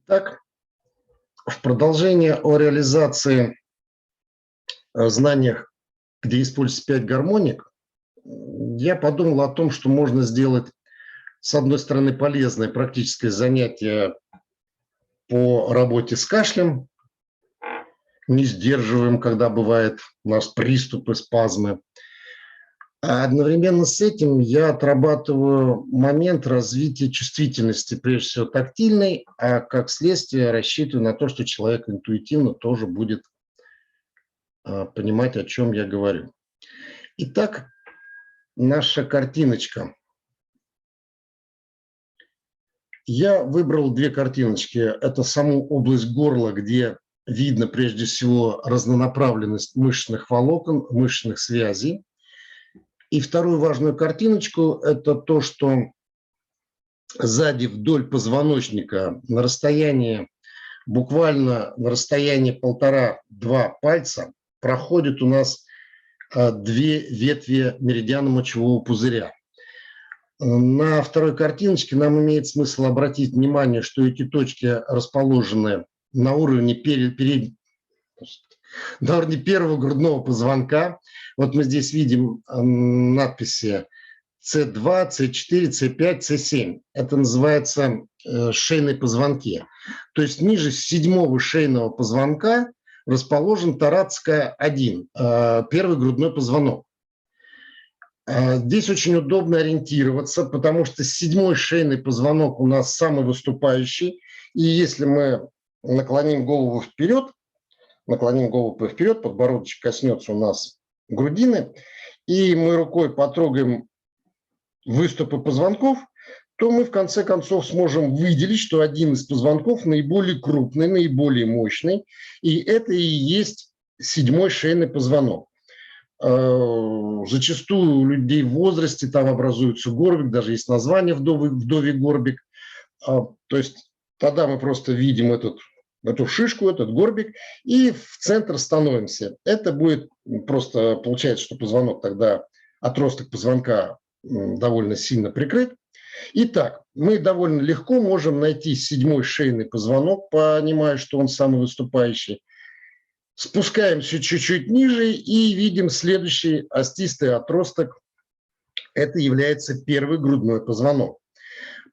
Итак, в продолжение о реализации знаниях, где используется 5 гармоник, я подумал о том, что можно сделать, с одной стороны, полезное практическое занятие по работе с кашлем, не сдерживаем, когда бывает у нас приступы, спазмы. А одновременно с этим я отрабатываю момент развития чувствительности, прежде всего тактильной, а как следствие рассчитываю на то, что человек интуитивно тоже будет понимать, о чем я говорю. Итак, наша картиночка. Я выбрал две картиночки. Это саму область горла, где видно прежде всего разнонаправленность мышечных волокон, мышечных связей. И вторую важную картиночку – это то, что сзади вдоль позвоночника на расстоянии, буквально на расстоянии 1,5–2 пальца проходит у нас две ветви меридиана мочевого пузыря. На второй картиночке нам имеет смысл обратить внимание, что эти точки расположены на уровне первого грудного позвонка. Вот мы здесь видим надписи С2, С4, С5, С7. Это называется шейные позвонки. То есть ниже 7-го шейного позвонка расположен торацко-1, первый грудной позвонок. Здесь очень удобно ориентироваться, потому что 7-й шейный позвонок у нас самый выступающий. И если мы наклоним голову вперед, подбородочек коснется у нас грудины, и мы рукой потрогаем выступы позвонков, то мы в конце концов сможем выделить, что один из позвонков наиболее крупный, наиболее мощный, и это и есть 7-й шейный позвонок. Зачастую у людей в возрасте там образуется горбик, даже есть название вдовий горбик. То есть тогда мы просто видим эту шишку, этот горбик, и в центр становимся. Это будет просто, получается, что позвонок тогда, отросток позвонка довольно сильно прикрыт. Итак, мы довольно легко можем найти 7-й шейный позвонок, понимая, что он самый выступающий. Спускаемся чуть-чуть ниже и видим следующий остистый отросток. Это является первый грудной позвонок.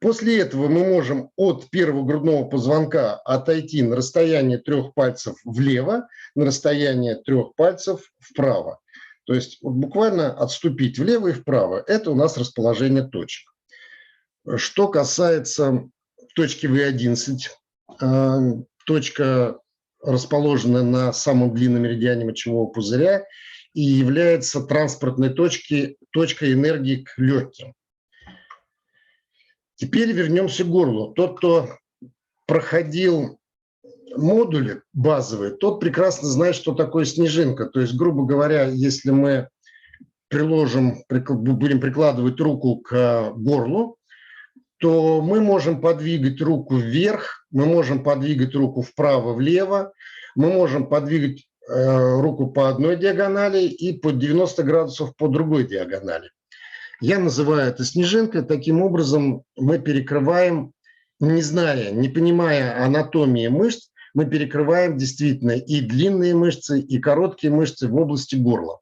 После этого мы можем от первого грудного позвонка отойти на расстояние 3 пальцев влево, на расстояние 3 пальцев вправо. То есть буквально отступить влево и вправо. Это у нас расположение точек. Что касается точки В11, точка расположена на самом длинном меридиане мочевого пузыря и является транспортной точкой энергии к легким. Теперь вернемся к горлу. Тот, кто проходил модули базовые, тот прекрасно знает, что такое снежинка. То есть, грубо говоря, если мы будем прикладывать руку к горлу, то мы можем подвигать руку вверх, мы можем подвигать руку вправо-влево, мы можем подвигать руку по одной диагонали и по 90 градусов по другой диагонали. Я называю это снежинкой. Таким образом мы перекрываем, не понимая анатомии мышц, мы перекрываем действительно и длинные мышцы, и короткие мышцы в области горла.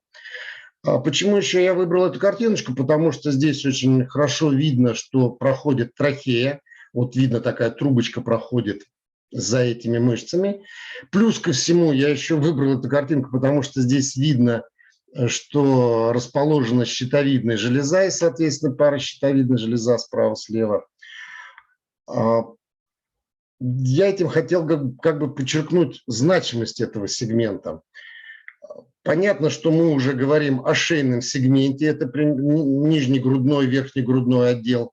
Почему еще я выбрал эту картиночку? Потому что здесь очень хорошо видно, что проходит трахея. Вот видно, такая трубочка проходит за этими мышцами. Плюс ко всему я еще выбрал эту картинку, потому что здесь видно, что расположена щитовидная железа и, соответственно, паращитовидная железа справа-слева. Я этим хотел как бы подчеркнуть значимость этого сегмента. Понятно, что мы уже говорим о шейном сегменте, это нижний грудной, верхний грудной отдел.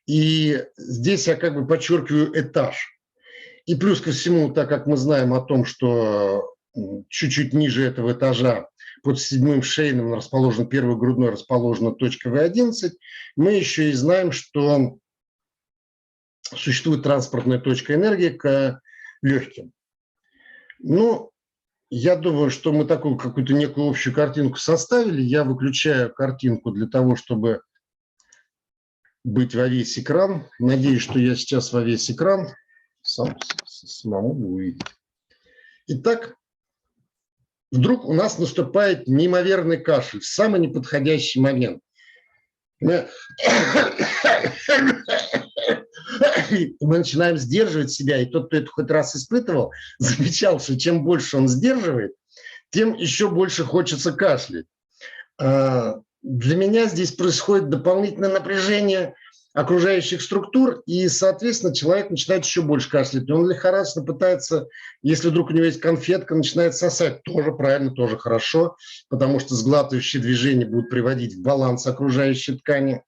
И здесь я как бы подчеркиваю этаж. И плюс ко всему, так как мы знаем о том, что чуть-чуть ниже этого этажа под 7-м шейным расположен первый грудной, расположена точка В11, мы еще и знаем, что существует транспортная точка энергии к легким. Ну, я думаю, что мы такую какую-то некую общую картинку составили. Я выключаю картинку для того, чтобы быть во весь экран. Надеюсь, что я сейчас во весь экран. самому увидеть. Итак, вдруг у нас наступает неимоверный кашель в самый неподходящий момент. Мы начинаем сдерживать себя, и тот, кто это хоть раз испытывал, замечал, что чем больше он сдерживает, тем еще больше хочется кашлять. Для меня здесь происходит дополнительное напряжение окружающих структур, и, соответственно, человек начинает еще больше кашлять. Он лихорадочно пытается, если вдруг у него есть конфетка, начинает сосать. Тоже правильно, тоже хорошо, потому что сглатывающие движения будут приводить в баланс окружающей ткани.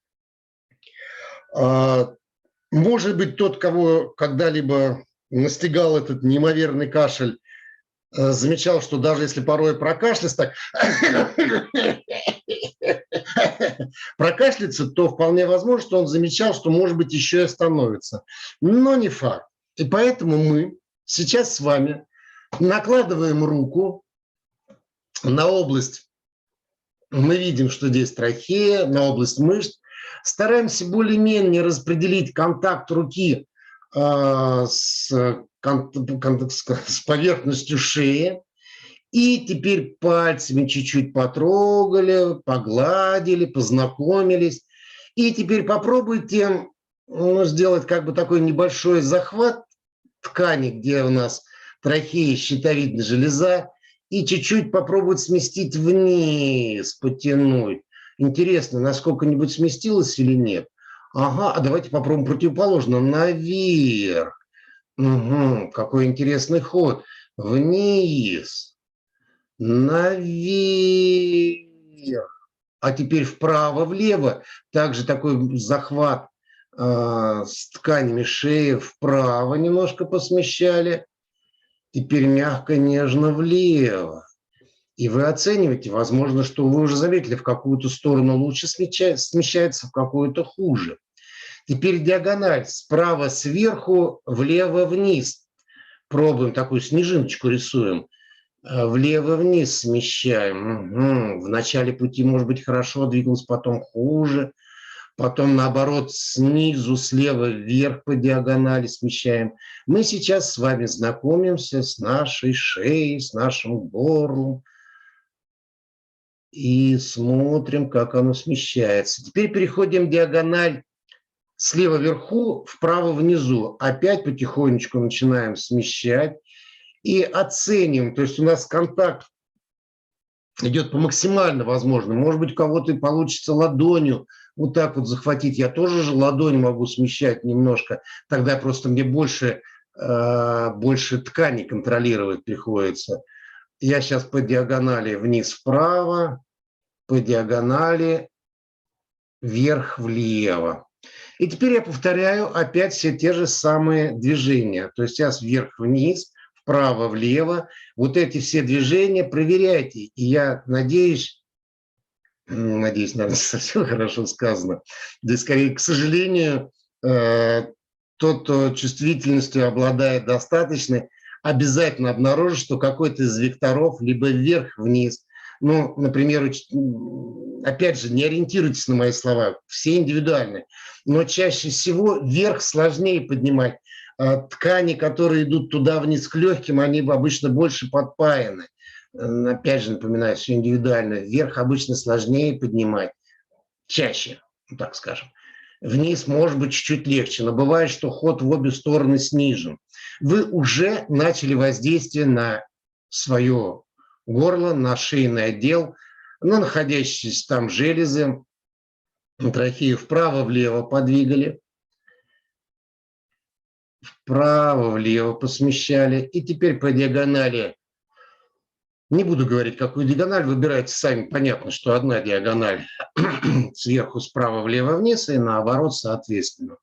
Может быть, тот, кого когда-либо настигал этот неимоверный кашель, замечал, что даже если порой прокашляться, прокашляться, то вполне возможно, что он замечал, что, может быть, еще и остановится. Но не факт. И поэтому мы сейчас с вами накладываем руку на область, мы видим, что здесь трахея, на область мышц, стараемся более-менее распределить контакт руки с поверхностью шеи. И теперь пальцами чуть-чуть потрогали, погладили, познакомились. И теперь попробуйте сделать как бы такой небольшой захват ткани, где у нас трахея, щитовидная железа, и чуть-чуть попробовать сместить вниз, потянуть. Интересно, насколько-нибудь сместилось или нет? Ага, а давайте попробуем противоположно, наверх. Угу, какой интересный ход. Вниз. Наверх. А теперь вправо-влево. Также такой захват с тканями шеи вправо немножко посмещали. Теперь мягко, нежно влево. И вы оцениваете, возможно, что вы уже заметили, в какую-то сторону лучше смещается, в какую-то хуже. Теперь диагональ справа сверху, влево вниз. Пробуем, такую снежиночку рисуем. Влево-вниз смещаем. Угу. В начале пути, может быть, хорошо двигалось, потом хуже. Потом, наоборот, снизу, слева вверх по диагонали смещаем. Мы сейчас с вами знакомимся с нашей шеей, с нашим горлом. И смотрим, как оно смещается. Теперь переходим диагональ слева вверху, вправо внизу. Опять потихонечку начинаем смещать. И оценим, то есть у нас контакт идет по максимально возможному. Может быть, у кого-то и получится ладонью вот так вот захватить. Я тоже же ладонь могу смещать немножко. Тогда просто мне больше ткани контролировать приходится. Я сейчас по диагонали вниз-вправо, по диагонали вверх-влево. И теперь я повторяю опять все те же самые движения. То есть сейчас вверх-вниз, вправо-влево. Вот эти все движения проверяйте. И я надеюсь, наверное, совсем хорошо сказано, да скорее, к сожалению, тот, кто чувствительностью обладает достаточной, обязательно обнаружит, что какой-то из векторов либо вверх-вниз. Ну, например, опять же, не ориентируйтесь на мои слова, все индивидуальны, но чаще всего вверх сложнее поднимать. Ткани, которые идут туда вниз к легким, они обычно больше подпаяны. Опять же, напоминаю, все индивидуально. Вверх обычно сложнее поднимать, чаще, так скажем. Вниз может быть чуть-чуть легче, но бывает, что ход в обе стороны снижен. Вы уже начали воздействие на свое горло, на шейный отдел, на находящиеся там железы, трахею вправо-влево подвигали, вправо-влево посмещали. И теперь по диагонали, не буду говорить, какую диагональ, выбирайте сами, понятно, что одна диагональ сверху, справа, влево, вниз, и наоборот, соответственно.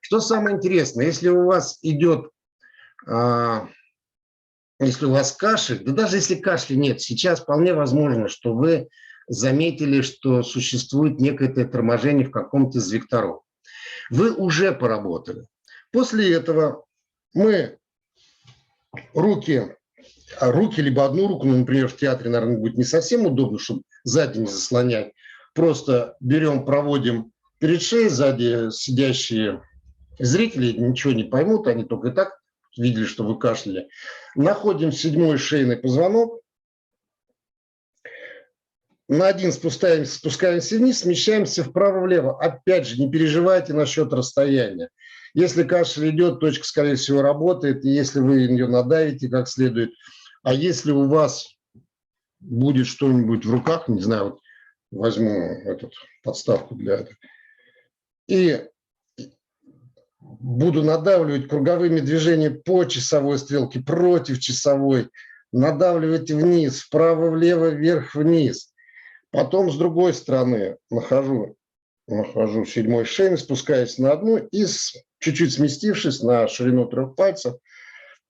Что самое интересное, если у вас идет, если у вас кашель, да даже если кашля нет, сейчас вполне возможно, что вы заметили, что существует некое торможение в каком-то из векторов. Вы уже поработали. После этого мы руки, либо одну руку, ну, например, в театре, наверное, будет не совсем удобно, чтобы сзади не заслонять. Просто берем, проводим перед шеей, сзади сидящие Зрители ничего не поймут, они только и так видели, что вы кашляли. Находим 7-й шейный позвонок. На 1 спускаемся вниз, смещаемся вправо-влево. Опять же, не переживайте насчет расстояния. Если кашель идет, точка, скорее всего, работает, и если вы ее надавите как следует. А если у вас будет что-нибудь в руках, не знаю, вот возьму эту подставку для этого, и буду надавливать круговыми движениями по часовой стрелке, против часовой, надавливать вниз, вправо-влево, вверх-вниз. Потом с другой стороны нахожу 7-й шейный, спускаюсь на 1 и чуть-чуть сместившись на ширину 3 пальцев,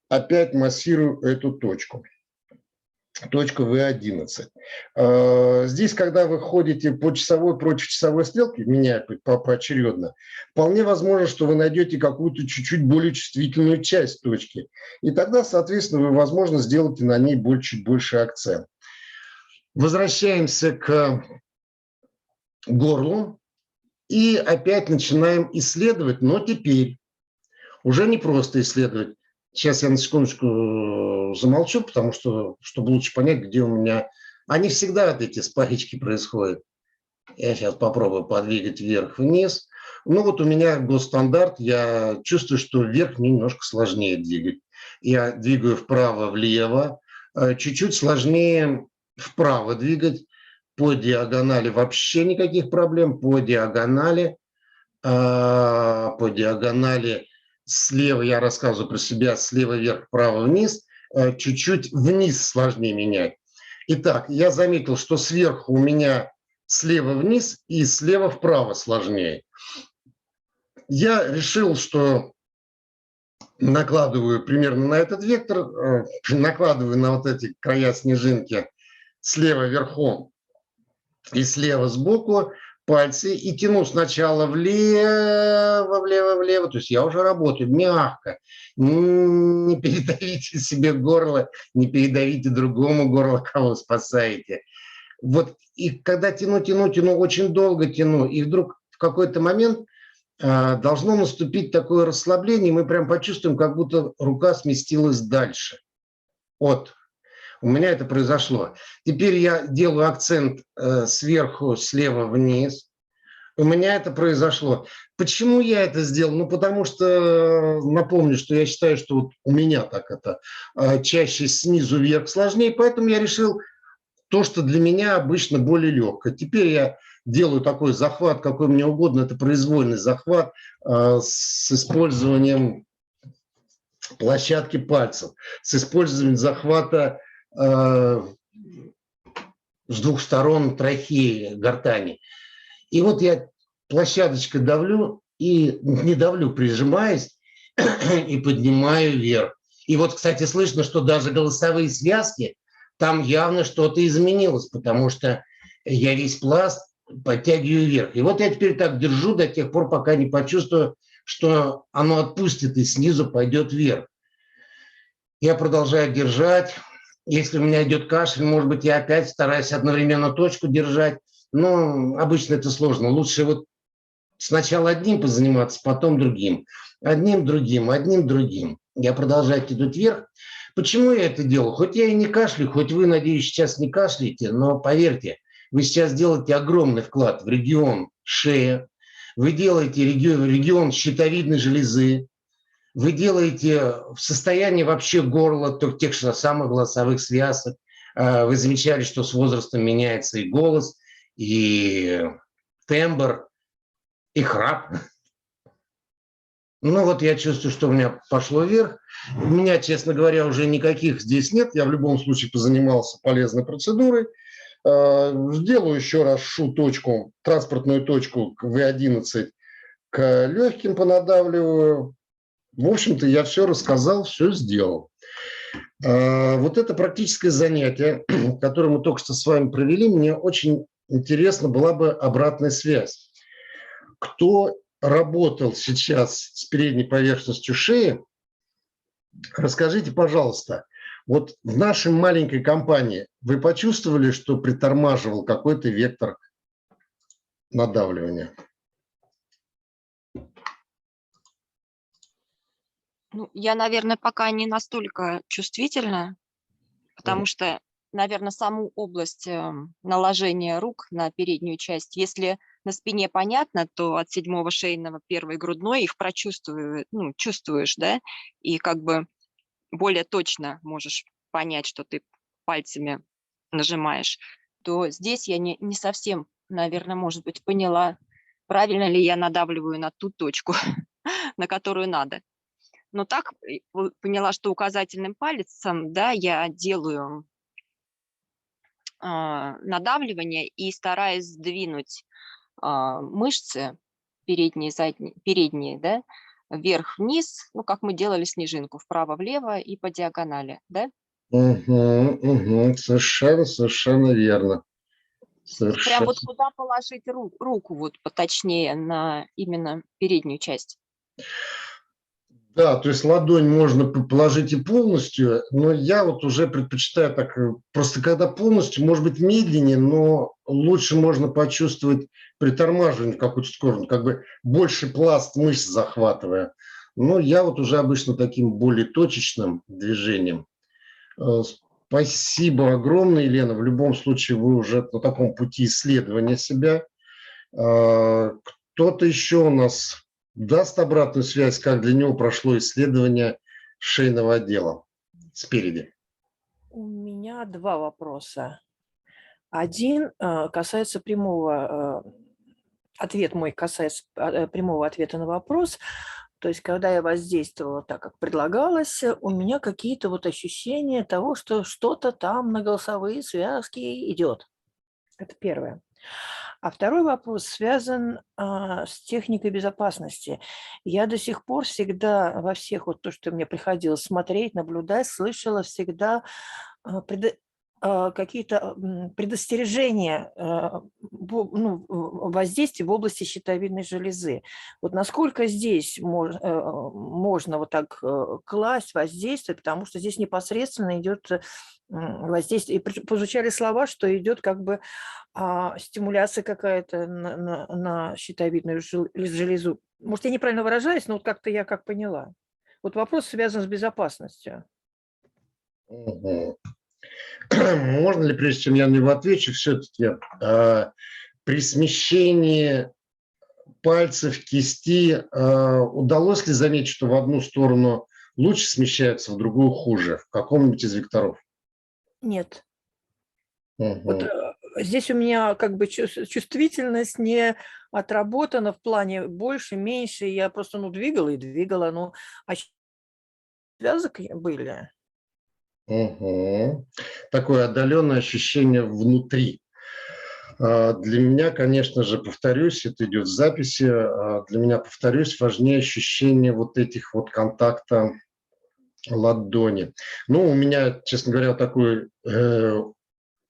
опять массирую эту точку. Точка В11. Здесь, когда вы ходите по часовой, против часовой стрелки, меняя поочередно, вполне возможно, что вы найдете какую-то чуть-чуть более чувствительную часть точки. И тогда, соответственно, вы, возможно, сделаете на ней чуть больше акцент. Возвращаемся к горлу и опять начинаем исследовать, но теперь уже не просто исследовать. Сейчас я на секундочку замолчу, потому что, чтобы лучше понять, где у меня... Они всегда вот эти спаечки происходят. Я сейчас попробую подвигать вверх-вниз. Ну вот у меня госстандарт, я чувствую, что вверх мне немножко сложнее двигать. Я двигаю вправо-влево, чуть-чуть сложнее вправо двигать. По диагонали вообще никаких проблем. По диагонали слева, я рассказываю про себя, слева вверх, вправо вниз, чуть-чуть вниз сложнее менять. Итак, я заметил, что сверху у меня слева вниз и слева вправо сложнее. Я решил, что накладываю примерно на этот вектор, накладываю на вот эти края снежинки слева верхом и слева сбоку пальцы и тяну сначала влево, влево, влево. То есть я уже работаю мягко. Не передавите себе горло, не передавите другому горло, кого спасаете. Вот и когда тяну, очень долго тяну, и вдруг в какой-то момент должно наступить такое расслабление, и мы прям почувствуем, как будто рука сместилась дальше. Вот. У меня это произошло. Теперь я делаю акцент сверху, слева вниз. У меня это произошло. Почему я это сделал? Ну, потому что, напомню, что я считаю, что вот у меня так это чаще снизу вверх сложнее, поэтому я решил то, что для меня обычно более легкое. Теперь я делаю такой захват, какой мне угодно. Это произвольный захват с использованием площадки пальцев, с использованием захвата с 2 сторон трахеи, гортани. И вот я площадочкой давлю и не давлю, прижимаюсь и поднимаю вверх. И вот, кстати, слышно, что даже голосовые связки, там явно что-то изменилось, потому что я весь пласт подтягиваю вверх. И вот я теперь так держу до тех пор, пока не почувствую, что оно отпустит и снизу пойдет вверх. Я продолжаю держать. Если у меня идет кашель, может быть, я опять стараюсь одновременно точку держать. Но обычно это сложно. Лучше вот сначала одним позаниматься, потом другим. Одним, другим, одним, другим. Я продолжаю тянуть вверх. Почему я это делаю? Хоть я и не кашляю, хоть вы, надеюсь, сейчас не кашляете, но поверьте, вы сейчас делаете огромный вклад в регион шеи, вы делаете регион щитовидной железы, вы делаете в состоянии вообще горла, тех же самых голосовых связок. Вы замечали, что с возрастом меняется и голос, и тембр, и храп. Ну вот я чувствую, что у меня пошло вверх. У меня, честно говоря, уже никаких здесь нет. Я в любом случае позанимался полезной процедурой. Сделаю еще раз точку, транспортную точку В11 к легким понадавливаю. В общем-то, я все рассказал, все сделал. Вот это практическое занятие, которое мы только что с вами провели, мне очень интересна была бы обратная связь. Кто работал сейчас с передней поверхностью шеи, расскажите, пожалуйста, вот в нашей маленькой компании вы почувствовали, что притормаживал какой-то вектор надавливания? Ну, я, наверное, пока не настолько чувствительна, потому что, наверное, саму область наложения рук на переднюю часть, если на спине понятно, то от седьмого шейного, первой грудной их прочувствую, ну, чувствуешь, да, и как бы более точно можешь понять, что ты пальцами нажимаешь, то здесь я не совсем, наверное, может быть, поняла, правильно ли я надавливаю на ту точку, на которую надо. Но так поняла, что указательным пальцем, да, я делаю надавливание и стараюсь сдвинуть мышцы передние, задние, передние, да, вверх-вниз, ну, как мы делали снежинку, вправо-влево и по диагонали, да. Совершенно, совершенно верно. Прям Совершенно. вот куда положить руку вот поточнее на именно переднюю часть. Да, то есть ладонь можно положить и полностью, но я вот уже предпочитаю так, просто когда полностью, может быть, медленнее, но лучше можно почувствовать притормаживание в какую-то сторону, как бы больше пласт мышц захватывая. Но я вот уже обычно таким более точечным движением. Э, Спасибо огромное, Елена. В любом случае вы уже на таком пути исследования себя. Кто-то еще у нас даст обратную связь, как для него прошло исследование шейного отдела спереди? У меня два вопроса. Один касается прямого, ответ мой касается прямого ответа на вопрос. То есть, когда я воздействовала так, как предлагалось, у меня какие-то вот ощущения того, что что-то там на голосовые связки идет. Это первое. А второй вопрос связан с техникой безопасности. Я до сих пор всегда во всех, вот то, что мне приходилось смотреть, наблюдать, слышала всегда какие-то предостережения воздействия в области щитовидной железы. Вот насколько здесь можно вот так класть, воздействовать, потому что здесь непосредственно идет воздействие. И прозвучали слова, что идет как бы стимуляция какая-то на щитовидную железу. Может, я неправильно выражаюсь, но вот как-то я как поняла. Вот вопрос связан с безопасностью. Мгм. Можно ли, прежде чем я на него отвечу, все-таки при смещении пальцев, кисти, удалось ли заметить, что в одну сторону лучше смещается, в другую хуже, в каком-нибудь из векторов? Нет. Вот Мгм. здесь у меня как бы чувствительность не отработана в плане больше, меньше. Я просто, двигала и двигала. А связок были. Мгм. Такое отдаленное ощущение внутри. Для меня, конечно же, повторюсь, это идет в записи, для меня, повторюсь, важнее ощущение вот этих вот контакта ладони. Ну, у меня, честно говоря, такой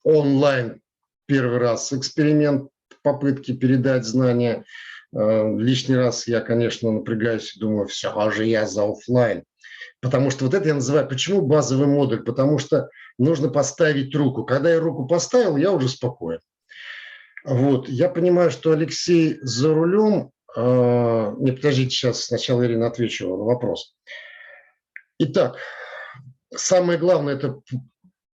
онлайн первый раз эксперимент попытки передать знания. Лишний раз я, конечно, напрягаюсь и думаю, все же я за офлайн. Потому что вот это я называю, почему базовый модуль? Потому что нужно поставить руку. Когда я руку поставил, я уже спокоен. Вот. Я понимаю, что Алексей за рулем. Не, подождите, сейчас сначала Ирина отвечу на вопрос. Итак, самое главное – это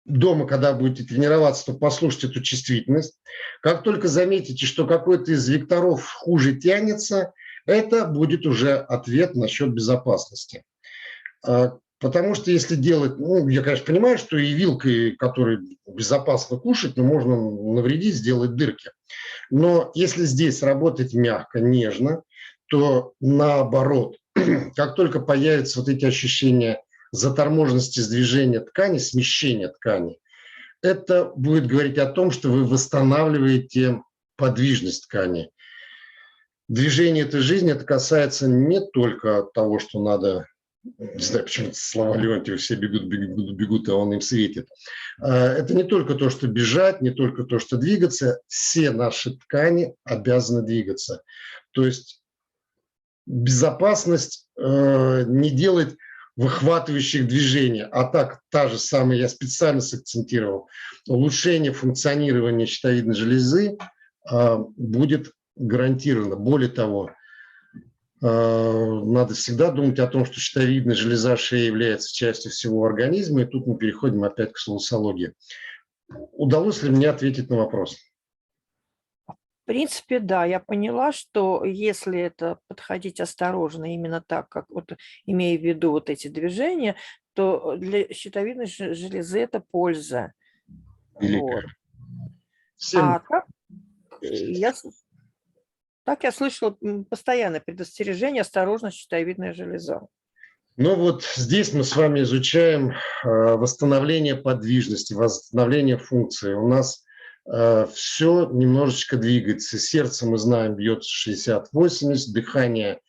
дома, когда будете тренироваться, то послушайте эту чувствительность. Как только заметите, что какой-то из векторов хуже тянется, это будет уже ответ насчет безопасности. Потому что если делать, я, конечно, понимаю, что и вилкой, которой безопасно кушать, но можно навредить, сделать дырки. Но если здесь работать мягко, нежно, то наоборот, как только появятся вот эти ощущения заторможенности с движения ткани, смещения ткани, это будет говорить о том, что вы восстанавливаете подвижность ткани. Движение – это жизнь, это касается не только того, что надо, не знаю, почему слова Леонтьева, все бегут, бегут, бегут, а он им светит. Это не только то, что бежать, не только то, что двигаться, все наши ткани обязаны двигаться. То есть безопасность не делать выхватывающих движений, а так та же самая, я специально сакцентировал, улучшение функционирования щитовидной железы будет гарантировано. Более того, надо всегда думать о том, что щитовидная железа шеи является частью всего организма, и тут мы переходим опять к словосологии. Удалось ли мне ответить на вопрос? В принципе, да, я поняла, что если это подходить осторожно, именно так, как вот имея в виду вот эти движения, то для щитовидной железы это польза. Великая. Вот. Всем А так, я слышала постоянное предостережение, осторожно, щитовидная железа. Ну вот здесь мы с вами изучаем восстановление подвижности, восстановление функции. У нас все немножечко двигается. Сердце, мы знаем, бьется 60-80, дыхание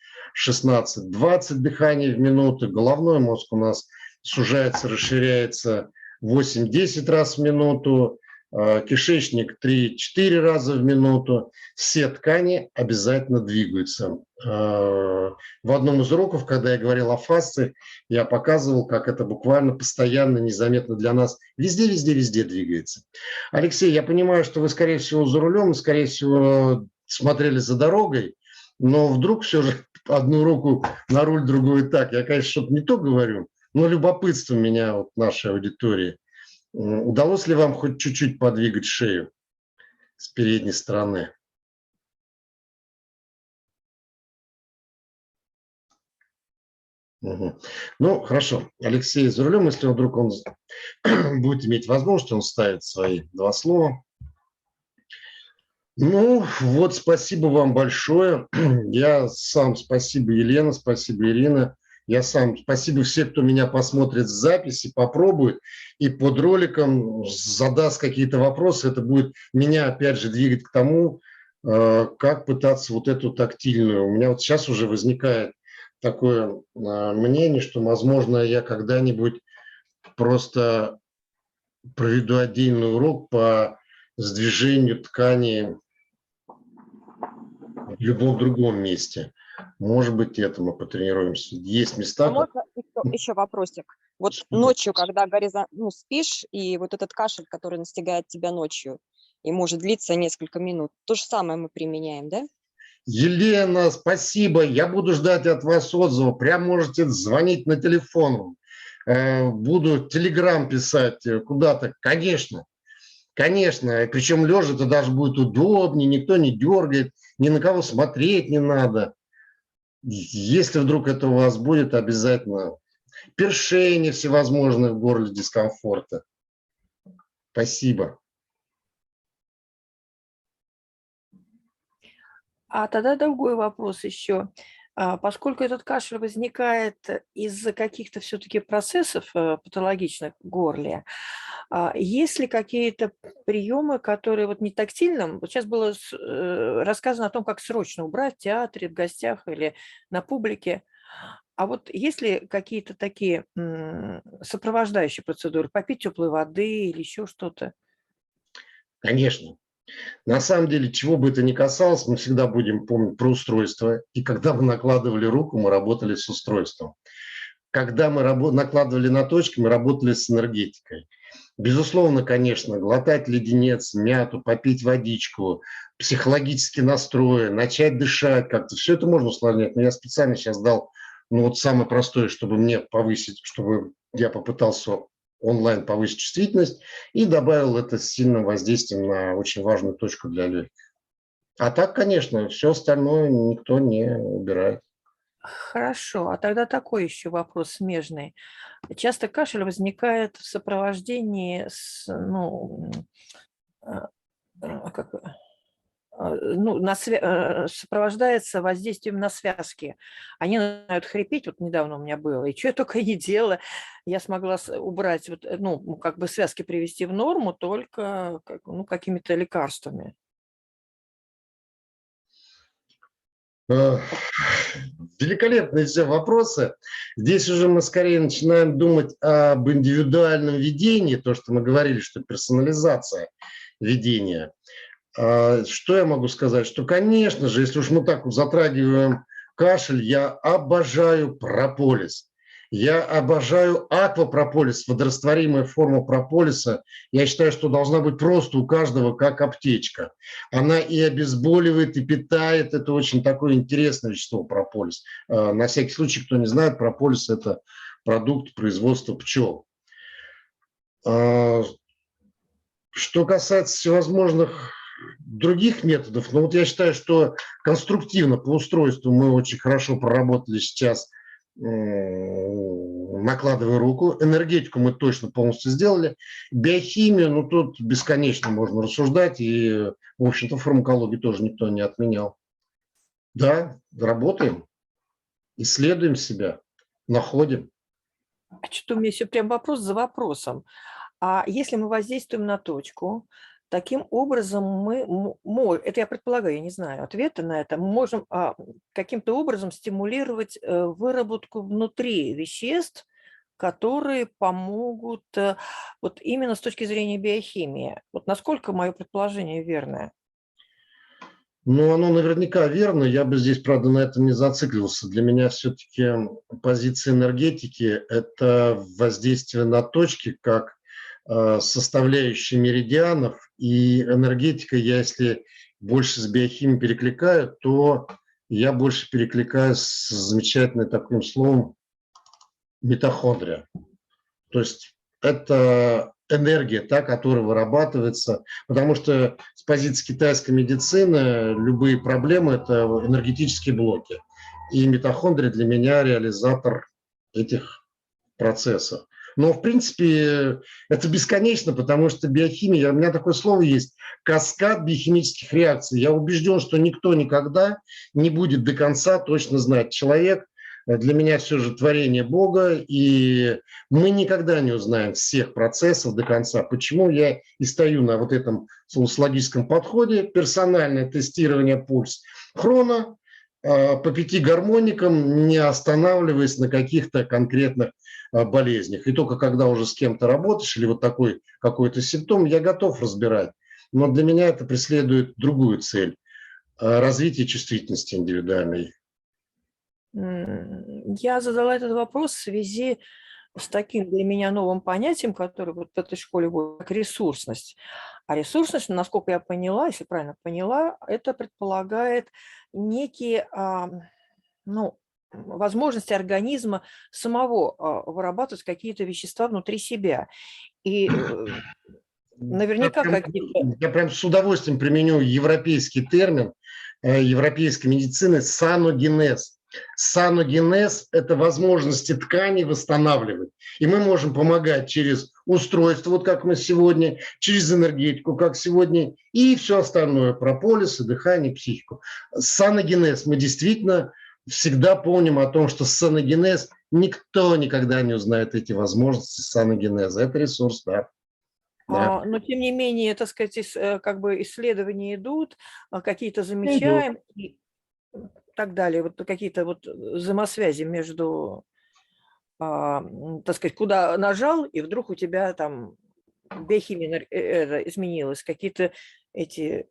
16-20 дыханий в минуту, головной мозг у нас сужается, расширяется 8-10 раз в минуту, кишечник 3-4 раза в минуту. Все ткани обязательно двигаются. В одном из уроков, когда я говорил о фасции, я показывал, как это буквально постоянно, незаметно для нас везде двигается. Алексей, я понимаю, что вы, скорее всего, за рулем, скорее всего, смотрели за дорогой, но вдруг все же одну руку на руль, другую так. Я, конечно, что-то не то говорю, но любопытство меня вот нашей аудитории. Удалось ли вам хоть чуть-чуть подвигать шею с передней стороны? Угу. Ну, хорошо. Алексей за рулем, если вдруг он будет иметь возможность, он ставит свои 2 слова. Ну, вот спасибо вам большое. Я сам, спасибо, Елена, спасибо, Ирина. Я сам, спасибо всем, кто меня посмотрит с записи, попробует и под роликом задаст какие-то вопросы. Это будет меня, опять же, двигать к тому, как пытаться вот эту тактильную. У меня вот сейчас уже возникает такое мнение, что, возможно, я когда-нибудь просто проведу отдельный урок по сдвижению ткани в любом другом месте. Может быть, это мы потренируемся. Есть места... А можно еще вопросик? Вот Что? ночью, когда спишь, и вот этот кашель, который настигает тебя ночью, и может длиться несколько минут, то же самое мы применяем, да? Елена, спасибо. Я буду ждать от вас отзыва. Прям можете звонить на телефон. Буду телеграм писать куда-то. Конечно. Конечно. Причем лежа это даже будет удобнее. Никто не дергает. Ни на кого смотреть не надо. Если вдруг это у вас будет, обязательно. Першение всевозможные в горле, дискомфорта. Спасибо. А тогда другой вопрос еще. Поскольку этот кашель возникает из-за каких-то все-таки процессов патологичных в горле, есть ли какие-то приемы, которые вот не тактильным? Вот сейчас было рассказано о том, как срочно убрать в театре, в гостях или на публике. А вот есть ли какие-то такие сопровождающие процедуры? Попить теплой воды или еще что-то? Конечно. На самом деле, чего бы это ни касалось, мы всегда будем помнить про устройство. И когда мы накладывали руку, мы работали с устройством. Когда мы накладывали на точки, мы работали с энергетикой. Безусловно, конечно, глотать леденец, мяту, попить водичку, психологически настроен, начать дышать как-то. Все это можно усложнять. Но я специально сейчас дал вот самое простое, чтобы мне повысить, чтобы я попытался онлайн повысить чувствительность и добавил это с сильным воздействием на очень важную точку для легких. А так, конечно, все остальное никто не убирает. Хорошо, а тогда такой еще вопрос смежный. Часто кашель возникает в сопровождении сопровождается воздействием на связки. Они начинают хрипеть, вот недавно у меня было, и что я только не делала, я смогла убрать, связки привести в норму только какими-то лекарствами. Великолепные все вопросы. Здесь уже мы скорее начинаем думать об индивидуальном ведении, то, что мы говорили, что персонализация ведения. Что я могу сказать? Что, конечно же, если уж мы так вот затрагиваем кашель, я обожаю прополис. Я обожаю аквапрополис, водорастворимая форма прополиса. Я считаю, что должна быть просто у каждого как аптечка. Она и обезболивает, и питает. Это очень такое интересное вещество, прополис. На всякий случай, кто не знает, прополис – это продукт производства пчел. Что касается всевозможных других методов, ну вот я считаю, что конструктивно по устройству мы очень хорошо проработали сейчас, накладывая руку. Энергетику мы точно полностью сделали. Биохимию, ну тут бесконечно можно рассуждать, и, в общем-то, фармакологию тоже никто не отменял. Да, работаем, исследуем себя, находим. Что-то у меня еще прям вопрос за вопросом. А если мы воздействуем на точку, таким образом это я предполагаю, я не знаю ответа на это, мы можем каким-то образом стимулировать выработку внутри веществ, которые помогут вот именно с точки зрения биохимии. Вот насколько мое предположение верное? Ну, оно наверняка верно. Я бы здесь, правда, на этом не зацикливался. Для меня все-таки позиция энергетики – это воздействие на точки как составляющие меридианов. И энергетика, я если больше с биохимией перекликаю, то я больше перекликаюсь с замечательным таким словом митохондрия. То есть это энергия, та, которая вырабатывается, потому что с позиции китайской медицины любые проблемы – это энергетические блоки. И митохондрия для меня реализатор этих процессов. Но, в принципе, это бесконечно, потому что биохимия, у меня такое слово есть, каскад биохимических реакций. Я убежден, что никто никогда не будет до конца точно знать. Человек для меня все же творение Бога, и мы никогда не узнаем всех процессов до конца. Почему я и стою на вот этом социологическом подходе, персональное тестирование пульс хрона по 5 гармоникам, не останавливаясь на каких-то конкретных болезнях. И только когда уже с кем-то работаешь или вот такой какой-то симптом, я готов разбирать. Но для меня это преследует другую цель – развитие чувствительности индивидуальной. Я задала этот вопрос в связи с таким для меня новым понятием, которое вот в этой школе будет, как ресурсность. А ресурсность, насколько я поняла, если правильно поняла, это предполагает некие возможности организма самого вырабатывать какие-то вещества внутри себя. И наверняка какие-то… Я прям с удовольствием применю европейский термин европейской медицины – саногенез. Саногенез – это возможности тканей восстанавливать. И мы можем помогать через устройство, вот как мы сегодня, через энергетику, как сегодня, и все остальное, прополисы, дыхание, психику. Саногенез. Мы действительно всегда помним о том, что саногенез, никто никогда не узнает эти возможности саногенеза. Это ресурс, да. Да. Но, тем не менее, так сказать, как бы исследования идут, какие-то замечаем и так далее. Вот какие-то вот взаимосвязи между, так сказать, куда нажал, и вдруг у тебя там биохимия изменилась, какие-то эти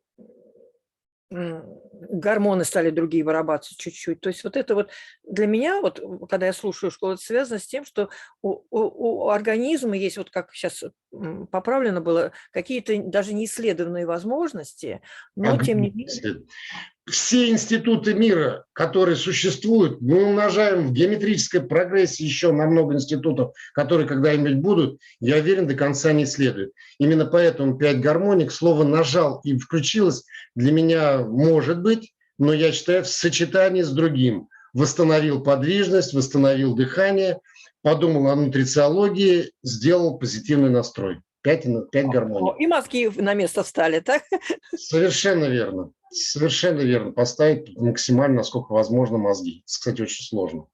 гормоны стали другие вырабатываться чуть-чуть. То есть вот это вот для меня, вот когда я слушаю школу, это связано с тем, что у организма есть, вот как сейчас поправлено было, какие-то даже неисследованные возможности, но тем не менее… Все институты мира, которые существуют, мы умножаем в геометрической прогрессии еще на много институтов, которые когда-нибудь будут, я уверен, до конца не исследуют. Именно поэтому 5 гармоник, слово «нажал» и «включилось» для меня может быть, но я считаю в сочетании с другим. Восстановил подвижность, восстановил дыхание, подумал о нутрициологии, сделал позитивный настрой. 5 гармоник. И мозги на место встали, так? Совершенно верно. Совершенно верно. Поставить максимально, насколько возможно, мозги. Кстати, очень сложно.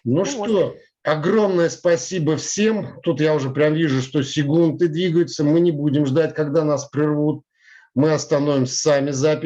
Ну что, огромное спасибо всем. Тут я уже прям вижу, что секунды двигаются. Мы не будем ждать, когда нас прервут. Мы остановим сами запись.